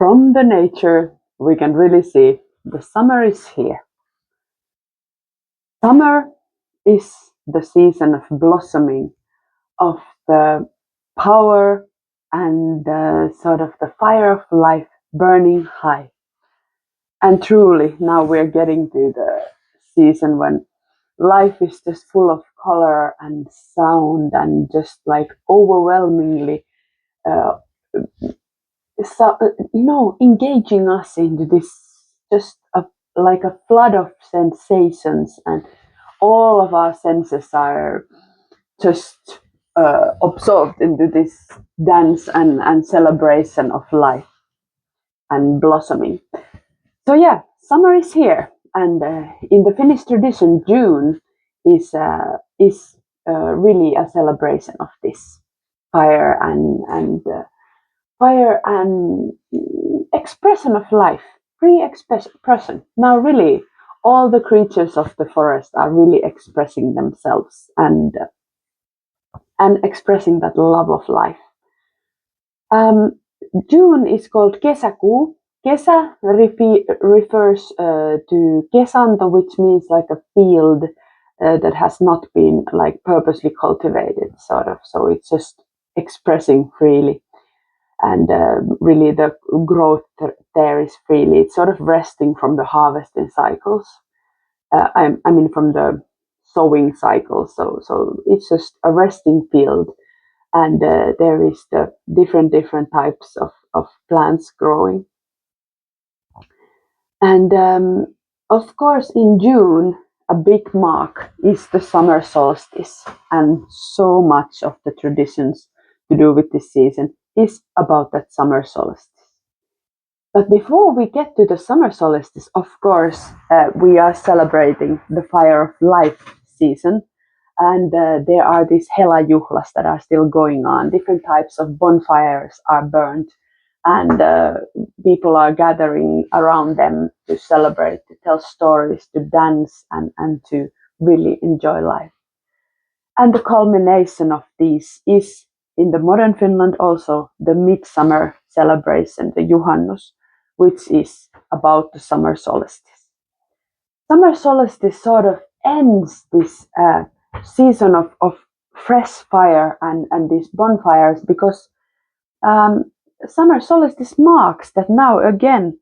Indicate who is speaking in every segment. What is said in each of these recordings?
Speaker 1: From the nature, we can really see the summer is here. Summer is the season of blossoming, of the power and sort of the fire of life burning high. And truly, now we're getting to the season when life is just full of color and sound and just like overwhelmingly, uh, engaging us into this just like a flood of sensations, and all of our senses are just absorbed into this dance and celebration of life and blossoming. So yeah, summer is here, and in the Finnish tradition, June is really a celebration of this fire and fire and expression of life, free expression. Now, really, all the creatures of the forest are really expressing themselves and expressing that love of life. Um, June is called kesäkuu. Kesä refers to kesanto, which means like a field that has not been like purposely cultivated, sort of. So it's just expressing freely, and really the growth there is freely. It's sort of resting from the harvesting cycles. I mean, from the sowing cycle. So it's just a resting field, and there is the different types of plants growing. And of course, in June, a big mark is the summer solstice, and so much of the traditions to do with this season is about that summer solstice. But before we get to the summer solstice, of course, we are celebrating the fire of life season. And there are these helajuhlas that are still going on. Different types of bonfires are burned, and people are gathering around them to celebrate, to tell stories, to dance, and to really enjoy life. And the culmination of these is in the modern Finland also the midsummer celebration, the Juhannus, which is about the summer solstice. Summer solstice sort of ends this season of fresh fire and these bonfires, because summer solstice marks that now again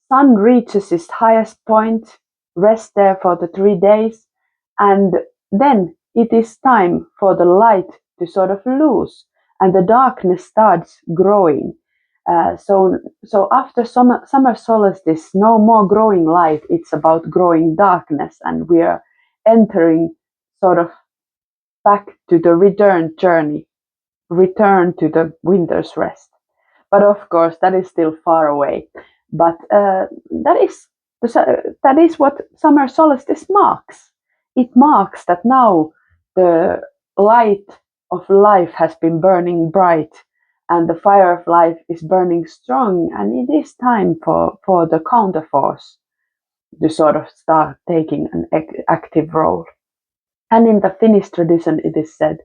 Speaker 1: sun reaches its highest point, rest there for the 3 days, and then it is time for the light to sort of lose, and the darkness starts growing. So after summer solstice, no more growing light. It's about growing darkness, and we are entering sort of back to the return journey, return to the winter's rest. But of course, that is still far away. But that is what summer solstice marks. It marks that now the light of life has been burning bright, and the fire of life is burning strong, and it is time for the counterforce to sort of start taking an active role. And in the Finnish tradition, it is said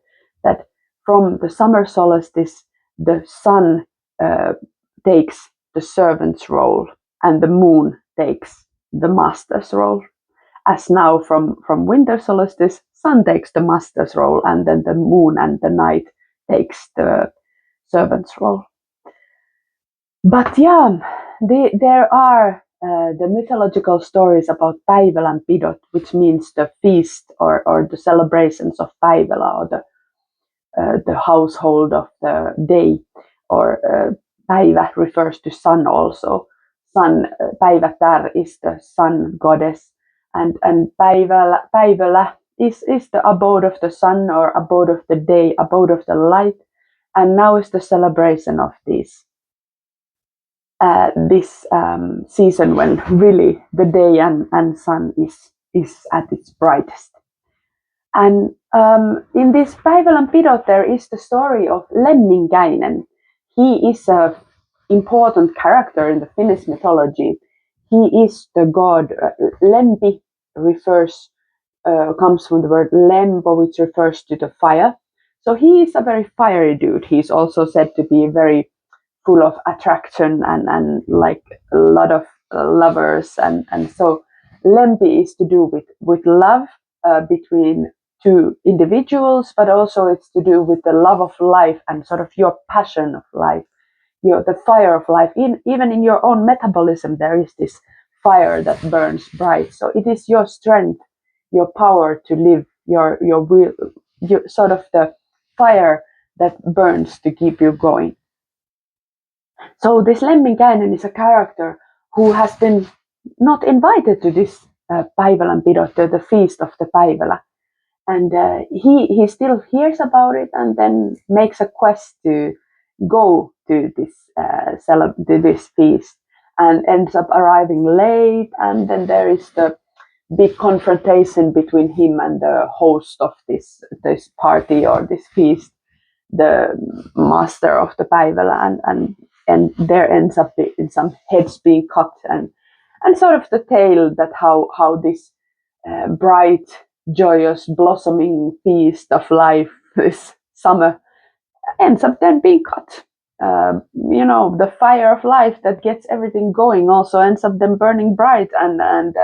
Speaker 1: that from the summer solstice, the sun takes the servant's role, and the moon takes the master's role. As now from winter solstice, sun takes the master's role, and then the moon and the night takes the servant's role. But yeah, there are the mythological stories about Päivälänpidot, which means the feast or the celebrations of Päivälä, or the household of the day, or Päivä refers to sun also. Sun, Päivätär is the sun goddess, and Päivälä is the abode of the sun, or abode of the day, abode of the light, and now is the celebration of this season when really the day and sun is at its brightest. And in this Päivälänpidot, there is the story of Lemminkäinen. He is an important character in the Finnish mythology. He is the god. Lempi comes from the word lempo, which refers to the fire. So he is a very fiery dude. He's also said to be very full of attraction and like a lot of lovers, and so Lempi is to do with love between two individuals, but also it's to do with the love of life and sort of your passion of life, the fire of life. Even in your own metabolism, there is this fire that burns bright. So it is your strength, your power to live, your will, your sort of the fire that burns to keep you going. So this Lemminkäinen is a character who has been not invited to this Päivälänpito, to the feast of the Päivälä, and he still hears about it and then makes a quest to go to this feast, and ends up arriving late, and then there is the big confrontation between him and the host of this party or this feast, the master of the Päivälä, and there ends up in some heads being cut, and sort of the tale that how this bright, joyous, blossoming feast of life, this summer, ends up then being cut. The fire of life that gets everything going also ends up then burning bright, and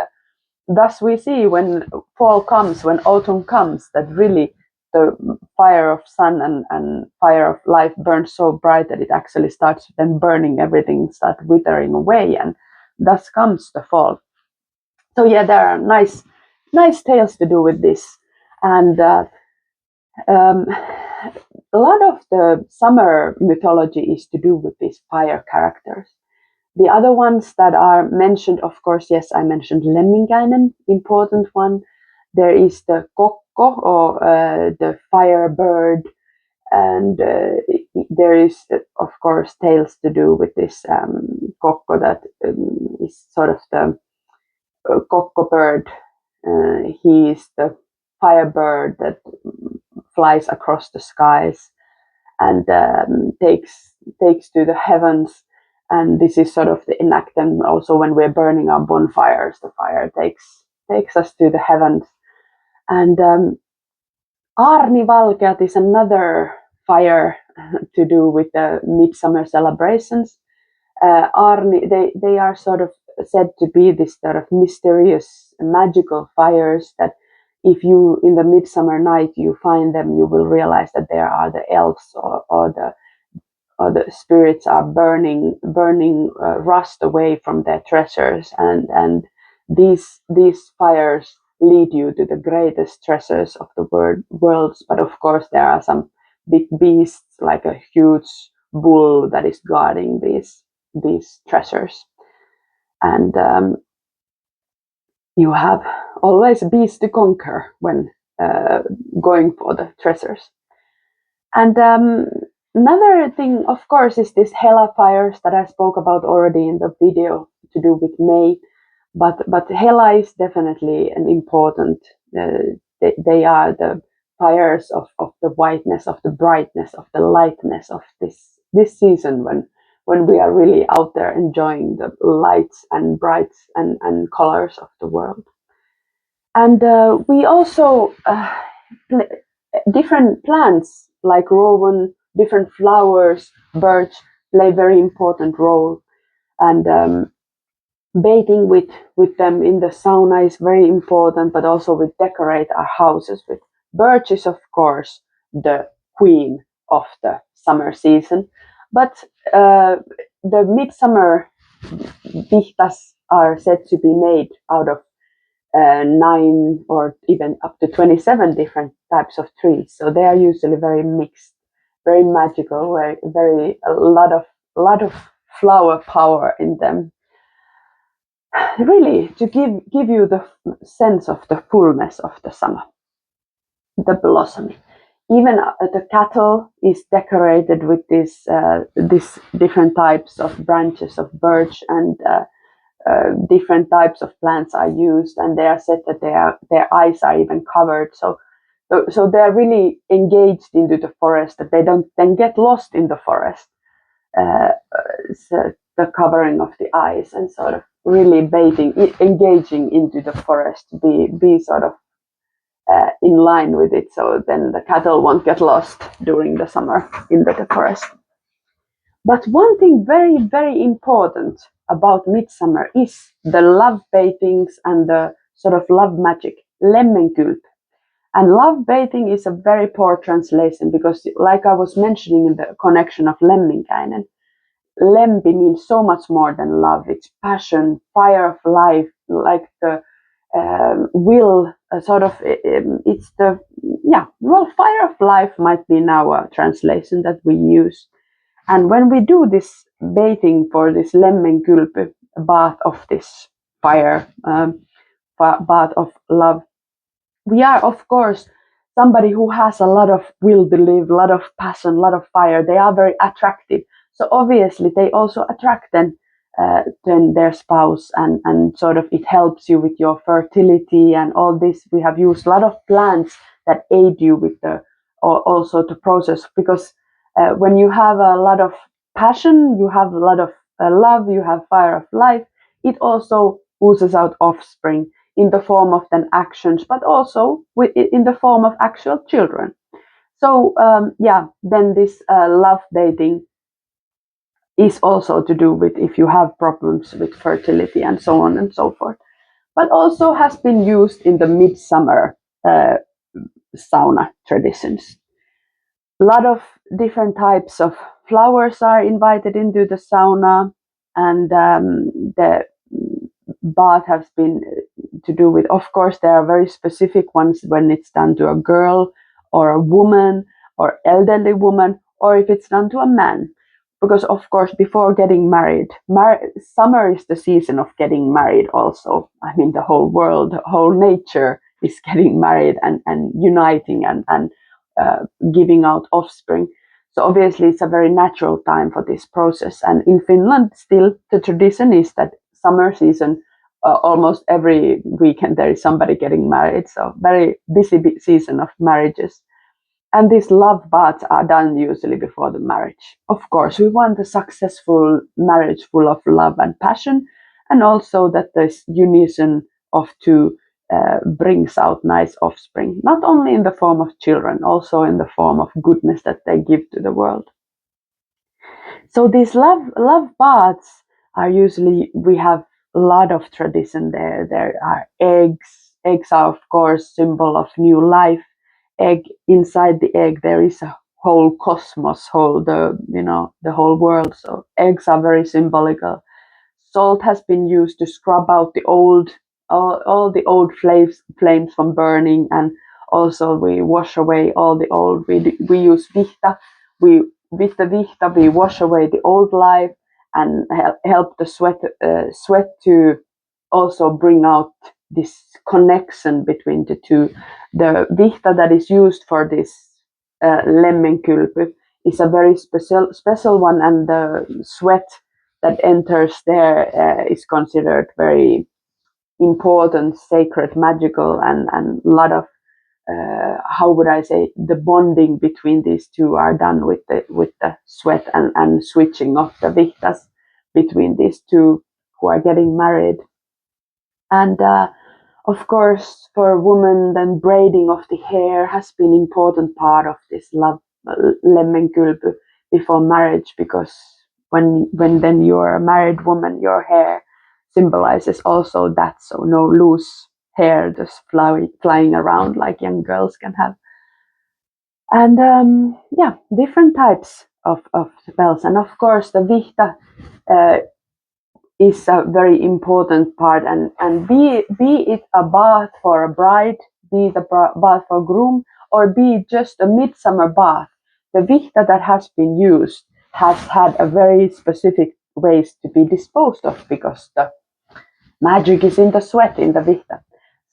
Speaker 1: thus we see when fall comes, when autumn comes, that really the fire of sun and fire of life burns so bright that it actually starts then burning everything, start withering away, and thus comes the fall. So yeah, there are nice tales to do with this, and um, a lot of the summer mythology is to do with these fire characters. The other ones that are mentioned, of course, yes, I mentioned Lemminkäinen, important one. There is the kokko, or the firebird, and there is, of course, tales to do with this kokko that is sort of the kokko bird. He is the firebird that flies across the skies and takes to the heavens. And this is sort of the enactment also when we're burning our bonfires. The fire takes us to the heavens. And Aarnivalkeat is another fire to do with the midsummer celebrations. They are sort of said to be this sort of mysterious, magical fires that if you, in the midsummer night, you find them, you will realize that there are the elves or the spirits are burning rust away from their treasures, and these fires lead you to the greatest treasures of the worlds. But of course, there are some big beasts like a huge bull that is guarding these treasures, and you have always beasts to conquer when going for the treasures. And another thing, of course, is this Hela fires that I spoke about already in the video to do with May. But Hela is definitely an important. They are the fires of the whiteness, of the brightness, of the lightness of this season when we are really out there enjoying the lights and brights and colors of the world. And we also different plants like rowan, different flowers, birch play very important role, and bathing with them in the sauna is very important. But also we decorate our houses with birch is of course the queen of the summer season, but the midsummer pihtas are said to be made out of 9 or even up to 27 different types of trees. So they are usually very mixed, very magical, very a lot of flower power in them. Really, to give you the sense of the fullness of the summer, the blossoming. Even the cattle is decorated with these different types of branches of birch, and different types of plants are used, and they are said that their eyes are even covered. So they're really engaged into the forest, that they don't then get lost in the forest. So the covering of the eyes and sort of really engaging into the forest, be sort of in line with it, so then the cattle won't get lost during the summer in the forest. But one thing very, very important about midsummer is the love bathings and the sort of love magic, lemmenkylp. And love bathing is a very poor translation because, like I was mentioning in the connection of Lemminkäinen, Lempi means so much more than love. It's passion, fire of life, like the will, sort of, it's the, yeah, well, fire of life might be now a translation that we use. And when we do this bathing for this lemmenkylpy, bath of this fire, bath of love, we are, of course, somebody who has a lot of will to live, a lot of passion, a lot of fire. They are very attractive. So obviously, they also attract then their spouse, and sort of it helps you with your fertility and all this. We have used a lot of plants that aid you with the or also to process, because when you have a lot of passion, you have a lot of love, you have fire of life. It also oozes out offspring in the form of then actions, but also in the form of actual children. So yeah, then this love dating is also to do with if you have problems with fertility and so on and so forth. But also has been used in the midsummer uh, sauna traditions. A lot of different types of flowers are invited into the sauna, and the bath has been to do with, of course, there are very specific ones when it's done to a girl or a woman or elderly woman, or if it's done to a man. Because, of course, before getting married, summer is the season of getting married also. I mean, the whole world, whole nature is getting married and uniting and giving out offspring. So obviously, it's a very natural time for this process. And in Finland, still, the tradition is that summer season, almost every weekend there is somebody getting married. So very busy season of marriages. And these love baths are done usually before the marriage. Of course, we want a successful marriage full of love and passion, and also that this unison of two brings out nice offspring, not only in the form of children, also in the form of goodness that they give to the world. So these love baths are usually, we have a lot of tradition there. There are eggs. Eggs are, of course, symbol of new life. Egg, inside the egg there is a whole cosmos, whole the whole world. So eggs are very symbolical. Salt has been used to scrub out the old, all the old flames from burning, and also we wash away all the old. We use vihta. We With the vihta we wash away the old life and help the sweat to also bring out this connection between the two. The vihta that is used for this lemmenkylpy is a very special one, and the sweat that enters there is considered very important, sacred, magical, and a lot of how would I say, the bonding between these two are done with the sweat and switching of the vihtas between these two who are getting married. And of course, for women, then braiding of the hair has been important part of this love lemmenkylpy before marriage, because when then you're a married woman, your hair symbolizes also that. So no loose hair just flying around like young girls can have. And yeah, different types of spells. And of course, the vihta uh, is a very important part, and be it a bath for a bride, be it a bath for groom, or be it just a midsummer bath, the vihta that has been used has had a very specific ways to be disposed of, because the magic is in the sweat in the vihta.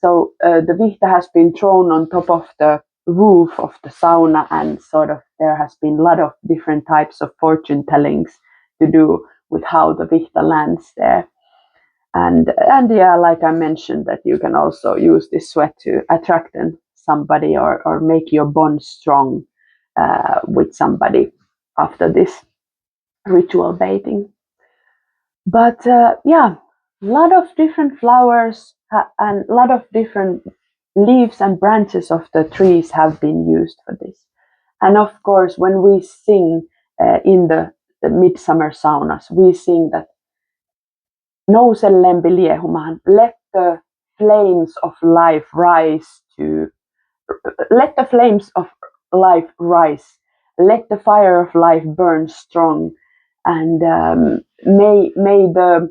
Speaker 1: So the vihta has been thrown on top of the roof of the sauna, and sort of there has been a lot of different types of fortune tellings to do with how the vihta lands there. And yeah, like I mentioned, that you can also use this sweat to attract somebody, or make your bond strong with somebody after this ritual bathing. But yeah, a lot of different flowers and a lot of different leaves and branches of the trees have been used for this. And of course, when we sing in the the midsummer saunas, we sing that nouse lempi liehumaan, let the flames of life rise to, let the flames of life rise, let the fire of life burn strong, and may the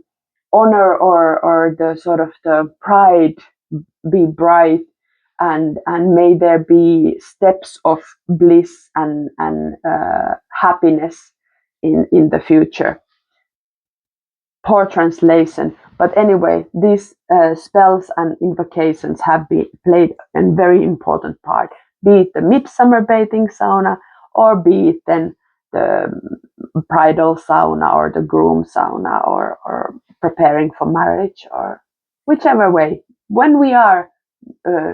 Speaker 1: honor or the sort of the pride be bright, and may there be steps of bliss and happiness in the future. Poor translation, but anyway, these spells and invocations have played a very important part, be it the midsummer bathing sauna, or be it then the bridal sauna or the groom sauna, or preparing for marriage, or whichever way. When we are uh,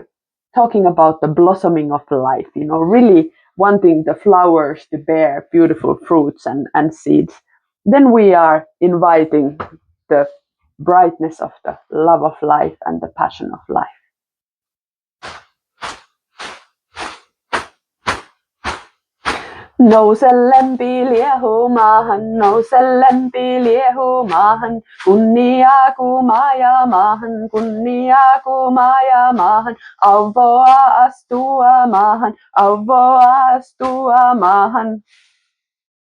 Speaker 1: talking about the blossoming of life, really wanting the flowers to bear beautiful fruits and seeds, then we are inviting the brightness of the love of life and the passion of life. Nouse lempi liehumaan, nouse lempi liehumaan, kunnia kumaya maahan, kunnia kumaya maahan, auvoa astua maahan, auvoa astua maahan.